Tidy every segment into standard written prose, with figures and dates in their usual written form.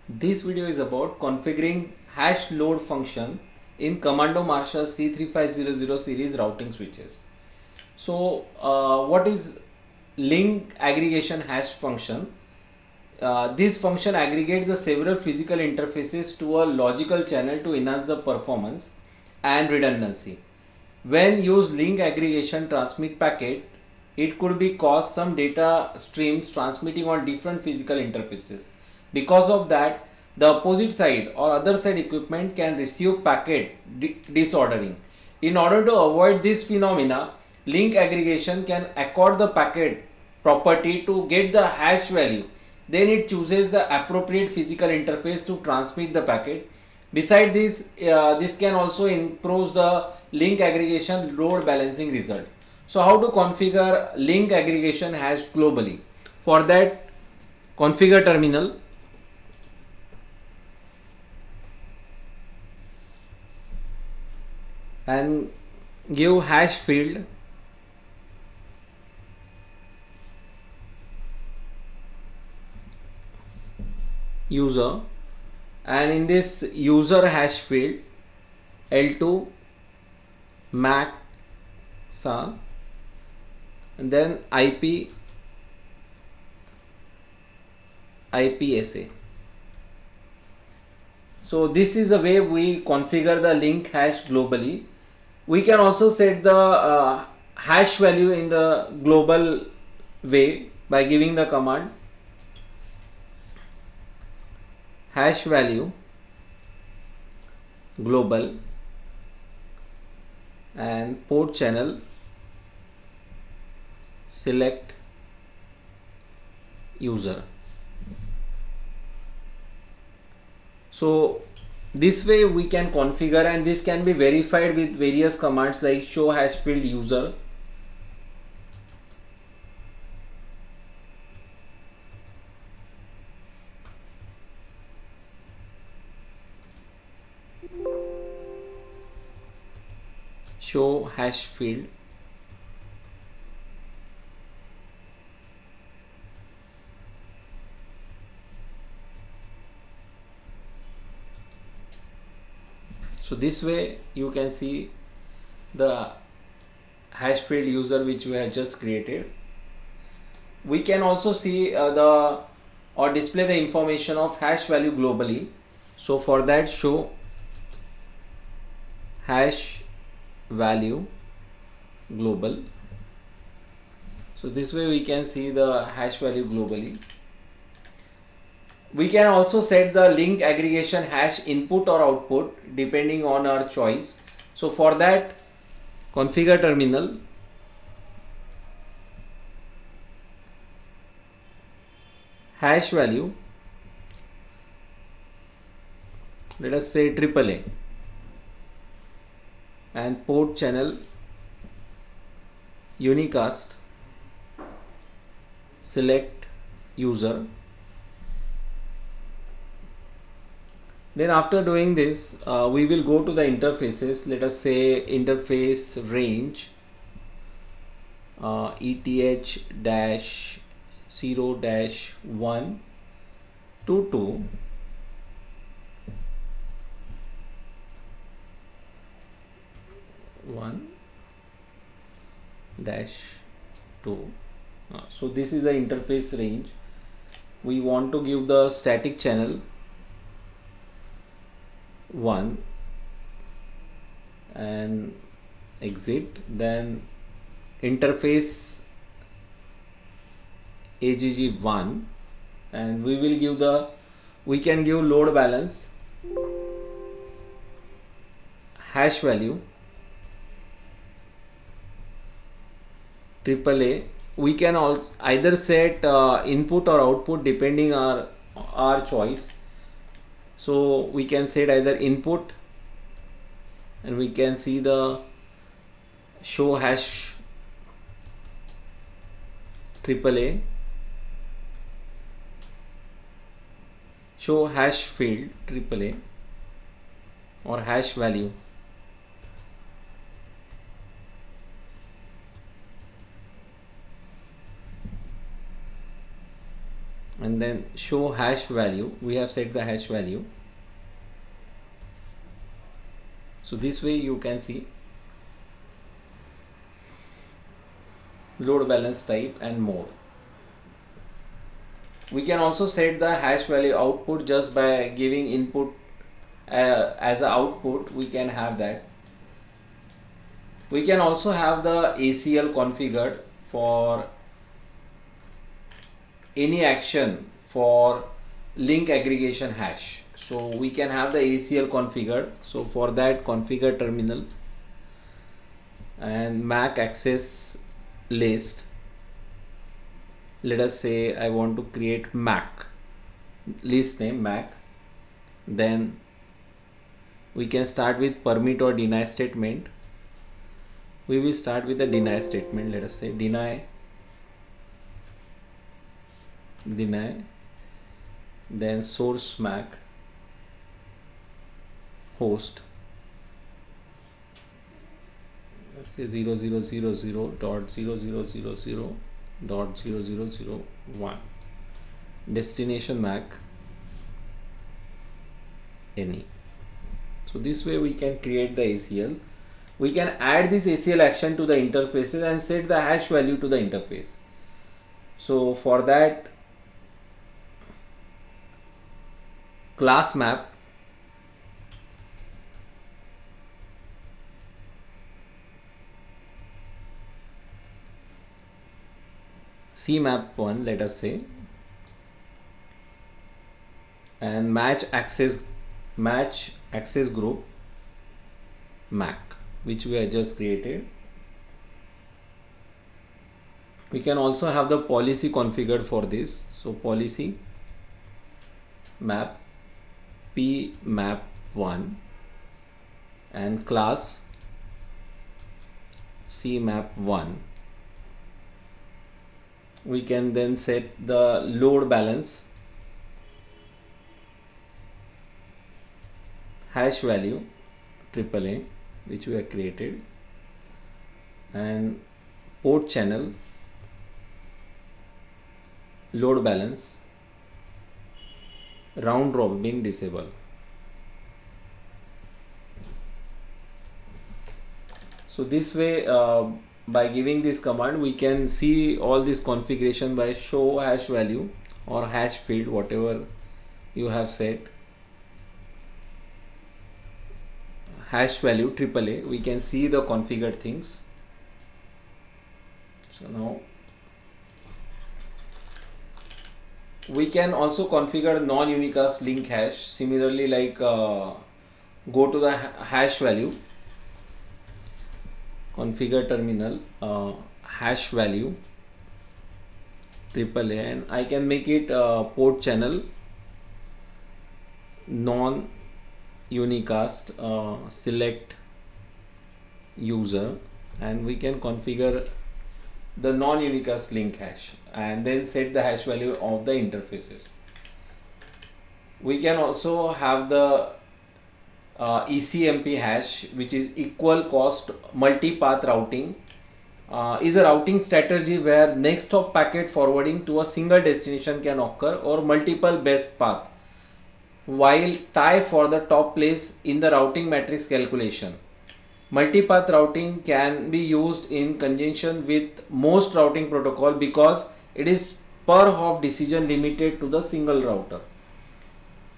This video is about configuring hash load function in Commando Marshall C3500 series routing switches. So what is link aggregation hash function? This function aggregates the several physical interfaces to a logical channel to enhance the performance and redundancy. When use link aggregation transmit packet, it could be cause some data streams transmitting on different physical interfaces. Because of that, the opposite side or other side equipment can receive packet disordering. In order to avoid this phenomena, link aggregation can accord the packet property to get the hash value. Then it chooses the appropriate physical interface to transmit the packet. Besides this, this can also improve the link aggregation load balancing result. So how to configure link aggregation hash globally? For that, configure terminal. And give hash field user, and in this user hash field L2 MAC SA and then IPSA. So this is the way we configure the link hash globally. We can also set the hash value in the global way by giving the command hash value global and port channel select user. So this way we can configure, and this can be verified with various commands like show hash field user, show hash field so this way you can see the hash field user which we have just created. We can also see or display the information of hash value globally. So for that, show hash value global. So this way we can see the hash value globally. We can also set the link aggregation hash input or output depending on our choice. So for that, configure terminal, hash value, let us say AAA, and port channel unicast select user. Then after doing this, we will go to the interfaces. Let us say interface range ETH-0-1 to 2 1-2. So this is the interface range. We want to give the static channel 1 and exit, then interface AGG 1, and we will give we can give load balance hash value AAA. We can also either set input or output depending on our choice. So we can set either input, and we can see the show hash AAA, show hash field AAA, or hash value. And and then show hash value. We have set the hash value. So this way you can see load balance type and mode. We can also set the hash value output just by giving input as an output. We can have that. We can also have the ACL configured for any action for link aggregation hash. So we can have the ACL configured. So for that, configure terminal and MAC access list. Let us say I want to create MAC, list name MAC. Then we can start with permit or deny statement. We will start with the deny statement. Let us say deny, then source MAC, host, let's say 0000.0000.0001, destination MAC, any. So this way we can create the ACL. We can add this ACL action to the interfaces and set the hash value to the interface. So for that, class map, CMAP1, let us say, and match access group MAC, which we have just created. We can also have the policy configured for this. So policy map pmap1 and class cmap1. We can then set the load balance, hash value AAA, which we have created, and port channel, load balance, round robin disable. So this way, by giving this command, we can see all this configuration by show hash value or hash field, whatever you have set. Hash value AAA, we can see the configured things. So now we can also configure non-unicast link hash. Similarly, like go to the hash value, configure terminal, hash value AAA, and I can make it port channel non-unicast, select user, and we can configure the non-unicast link hash and then set the hash value of the interfaces. We can also have the ECMP hash, which is equal cost multi-path routing, is a routing strategy where next hop packet forwarding to a single destination can occur or multiple best path, while tie for the top place in the routing matrix calculation. Multipath routing can be used in conjunction with most routing protocol because it is per hop decision limited to the single router.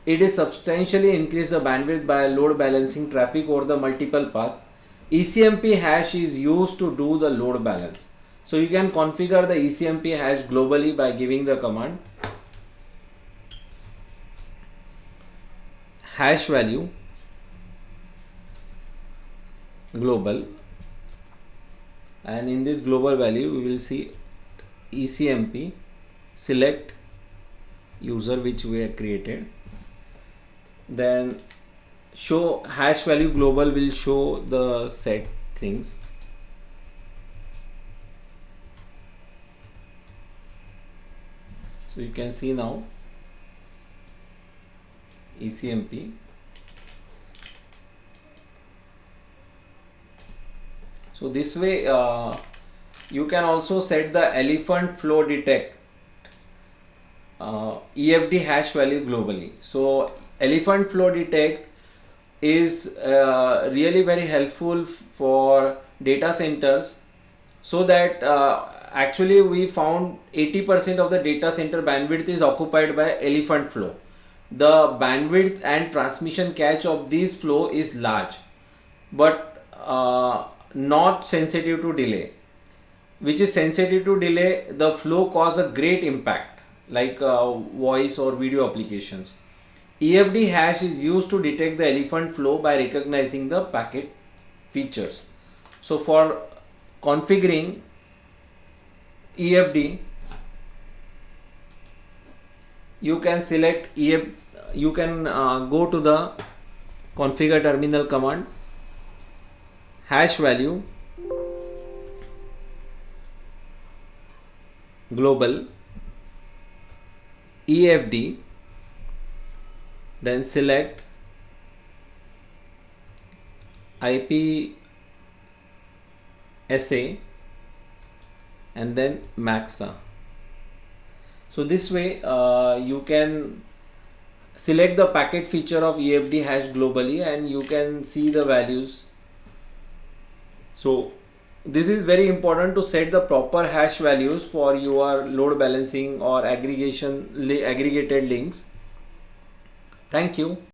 It is substantially increase the bandwidth by load balancing traffic over the multiple path. ECMP hash is used to do the load balance. So you can configure the ECMP hash globally by giving the command hash value global, and in this global value we will see ECMP select user, which we have created. Then show hash value global will show the set things. So you can see now ECMP. So this way you can also set the elephant flow detect EFD hash value globally. So elephant flow detect is really very helpful for data centers, so that actually we found 80% of the data center bandwidth is occupied by elephant flow. The bandwidth and transmission catch of this flow is large, but not sensitive to delay. Which is sensitive to delay, the flow cause a great impact, like voice or video applications. EFD hash is used to detect the elephant flow by recognizing the packet features. So for configuring EFD, you can select you can go to the configure terminal command, hash value global EFD, then select IP SA and then maxa. So this way you can select the packet feature of EFD hash globally and you can see the values. So this is very important to set the proper hash values for your load balancing or aggregated links. Thank you.